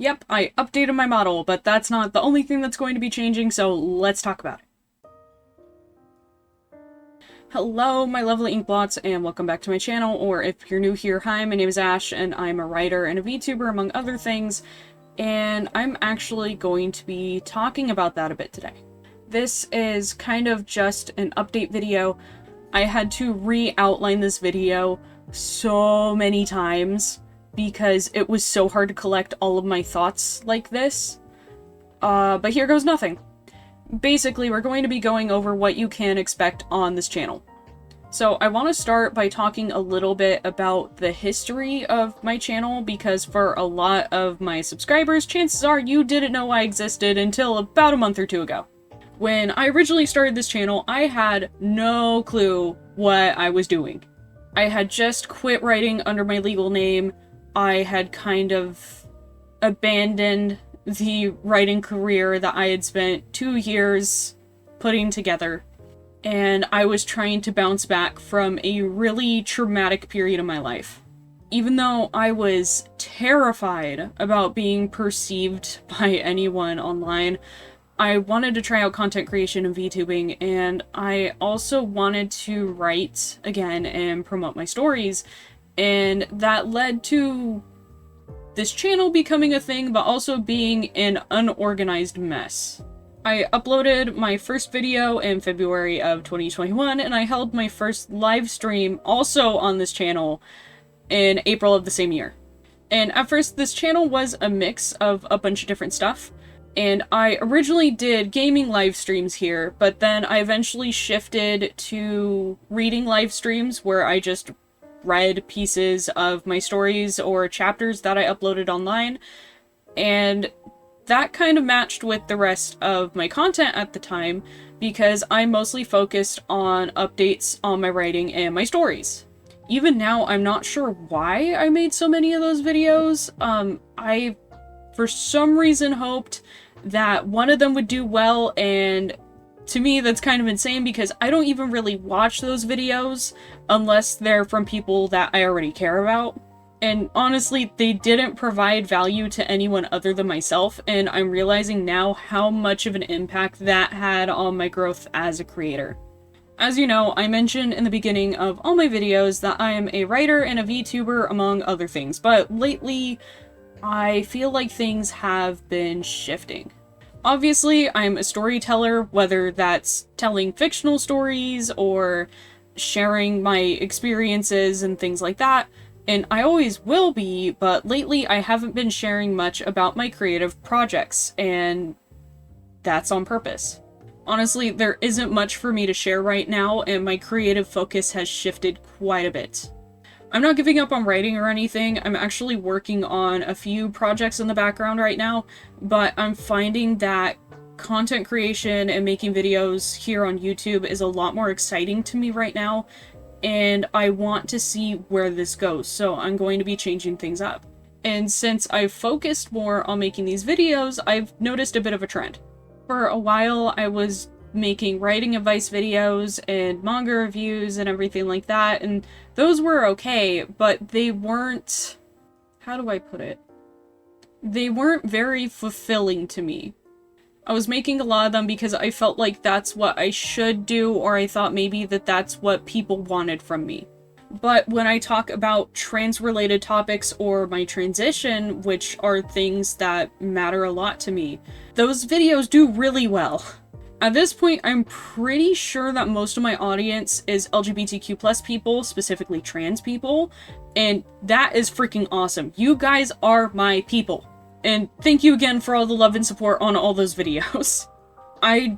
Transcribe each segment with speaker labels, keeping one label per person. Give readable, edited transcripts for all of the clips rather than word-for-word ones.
Speaker 1: Yep, I updated my model, but that's not the only thing that's going to be changing, so let's talk about it. Hello, my lovely inkblots, and welcome back to my channel, or if you're new here, hi, my name is Ash, and I'm a writer and a VTuber, among other things, and I'm actually going to be talking about that a bit today. This is kind of just an update video. I had to re-outline this video so many times because it was so hard to collect all of my thoughts like this. But here goes nothing. Basically, we're going to be going over what you can expect on this channel. So I want to start by talking a little bit about the history of my channel, because for a lot of my subscribers, chances are you didn't know I existed until about a month or two ago. When I originally started this channel, I had no clue what I was doing. I had just quit writing under my legal name. I had kind of abandoned the writing career that I had spent 2 years putting together, and I was trying to bounce back from a really traumatic period of my life. Even though I was terrified about being perceived by anyone online, I wanted to try out content creation and VTubing, and I also wanted to write again and promote my stories, and that led to this channel becoming a thing, but also being an unorganized mess. I uploaded my first video in February of 2021, and I held my first live stream also on this channel in April of the same year. And at first, this channel was a mix of a bunch of different stuff, and I originally did gaming live streams here, but then I eventually shifted to reading live streams where I just read pieces of my stories or chapters that I uploaded online, and that kind of matched with the rest of my content at the time because I mostly focused on updates on my writing and my stories. Even now, I'm not sure why I made so many of those videos. I, for some reason, hoped that one of them would do well, and to me, that's kind of insane because I don't even really watch those videos unless they're from people that I already care about. And honestly, they didn't provide value to anyone other than myself, and I'm realizing now how much of an impact that had on my growth as a creator. As you know, I mentioned in the beginning of all my videos that I am a writer and a VTuber, among other things, but lately, I feel like things have been shifting. Obviously, I'm a storyteller, whether that's telling fictional stories or sharing my experiences and things like that, and I always will be, but lately I haven't been sharing much about my creative projects, and that's on purpose. Honestly, there isn't much for me to share right now, and my creative focus has shifted quite a bit. I'm not giving up on writing or anything. I'm actually working on a few projects in the background right now, but I'm finding that content creation and making videos here on YouTube is a lot more exciting to me right now, and I want to see where this goes, so I'm going to be changing things up. And since I've focused more on making these videos, I've noticed a bit of a trend. For a while, I was making writing advice videos and manga reviews and everything like that, and those were okay, but they weren't, how do I put it? They weren't very fulfilling to me. I was making a lot of them because I felt like that's what I should do, or I thought maybe that that's what people wanted from me. But when I talk about trans-related topics or my transition, which are things that matter a lot to me, those videos do really well. At this point, I'm pretty sure that most of my audience is LGBTQ+ people, specifically trans people, and that is freaking awesome. You guys are my people. And thank you again for all the love and support on all those videos. I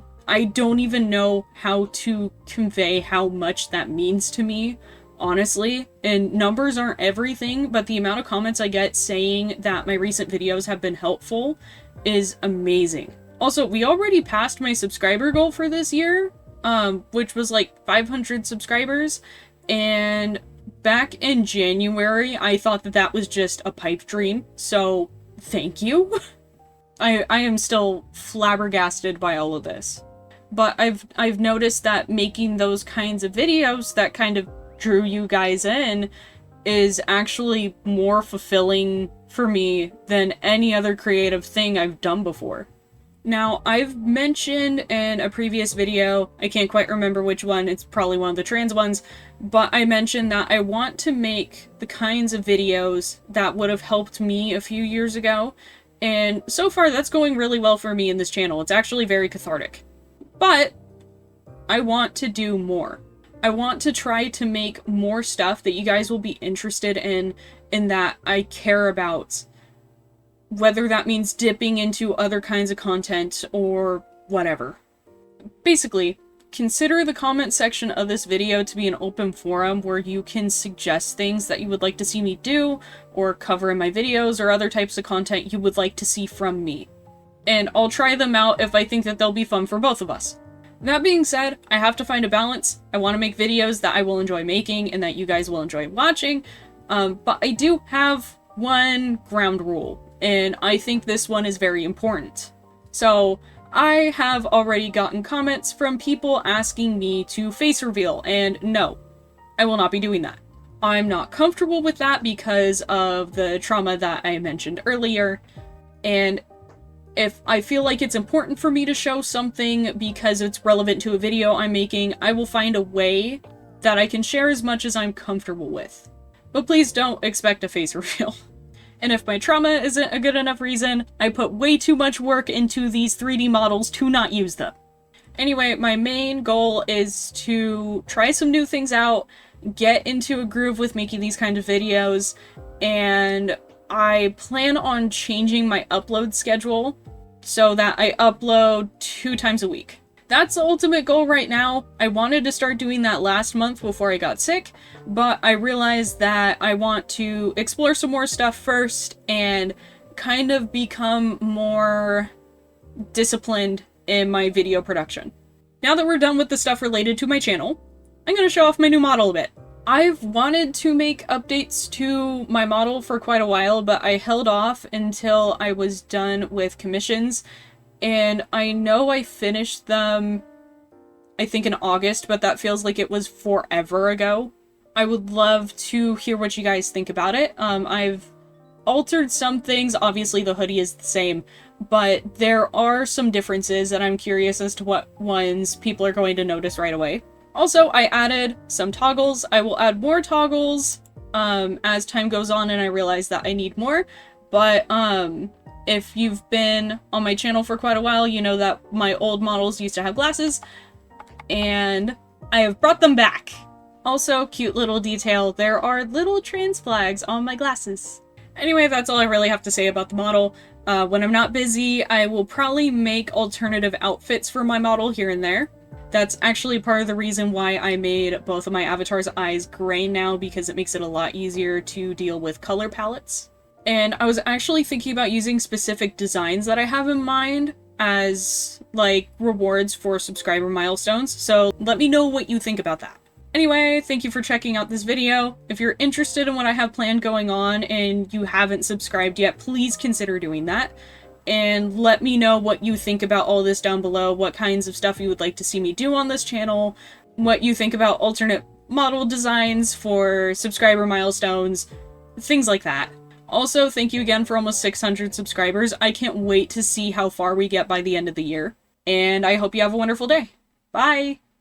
Speaker 1: don't even know how to convey how much that means to me, honestly. And numbers aren't everything, but the amount of comments I get saying that my recent videos have been helpful is amazing. Also, we already passed my subscriber goal for this year, which was like 500 subscribers, and back in January, I thought that that was just a pipe dream, so thank you. I am still flabbergasted by all of this. But I've noticed that making those kinds of videos that kind of drew you guys in is actually more fulfilling for me than any other creative thing I've done before. Now, I've mentioned in a previous video, I can't quite remember which one, it's probably one of the trans ones, but I mentioned that I want to make the kinds of videos that would have helped me a few years ago, and so far that's going really well for me in this channel. It's actually very cathartic. But I want to do more. I want to try to make more stuff that you guys will be interested in that I care about. Whether that means dipping into other kinds of content or whatever. Basically, consider the comment section of this video to be an open forum where you can suggest things that you would like to see me do, or cover in my videos, or other types of content you would like to see from me. And I'll try them out if I think that they'll be fun for both of us. That being said, I have to find a balance. I want to make videos that I will enjoy making and that you guys will enjoy watching, but I do have one ground rule. And I think this one is very important. So, I have already gotten comments from people asking me to face reveal, and no, I will not be doing that. I'm not comfortable with that because of the trauma that I mentioned earlier, and if I feel like it's important for me to show something because it's relevant to a video I'm making, I will find a way that I can share as much as I'm comfortable with. But please don't expect a face reveal. And if my trauma isn't a good enough reason, I put way too much work into these 3D models to not use them. Anyway, my main goal is to try some new things out, get into a groove with making these kind of videos, and I plan on changing my upload schedule so that I upload 2 times a week. That's the ultimate goal right now. I wanted to start doing that last month before I got sick, but I realized that I want to explore some more stuff first and kind of become more disciplined in my video production. Now that we're done with the stuff related to my channel, I'm going to show off my new model a bit. I've wanted to make updates to my model for quite a while, but I held off until I was done with commissions. And I know I finished them, I think in August, but that feels like it was forever ago. I would love to hear what you guys think about it. I've altered some things. Obviously the hoodie is the same, but there are some differences and I'm curious as to what ones people are going to notice right away. Also, I added some toggles. I will add more toggles as time goes on and I realize that I need more, but if you've been on my channel for quite a while, you know that my old models used to have glasses, and I have brought them back. Also, cute little detail, there are little trans flags on my glasses. Anyway, that's all I really have to say about the model. When I'm not busy, I will probably make alternative outfits for my model here and there. That's actually part of the reason why I made both of my avatar's eyes gray now, because it makes it a lot easier to deal with color palettes. And I was actually thinking about using specific designs that I have in mind as, like, rewards for subscriber milestones, so let me know what you think about that. Anyway, thank you for checking out this video. If you're interested in what I have planned going on and you haven't subscribed yet, please consider doing that. And let me know what you think about all this down below, what kinds of stuff you would like to see me do on this channel, what you think about alternate model designs for subscriber milestones, things like that. Also, thank you again for almost 600 subscribers. I can't wait to see how far we get by the end of the year. And I hope you have a wonderful day. Bye!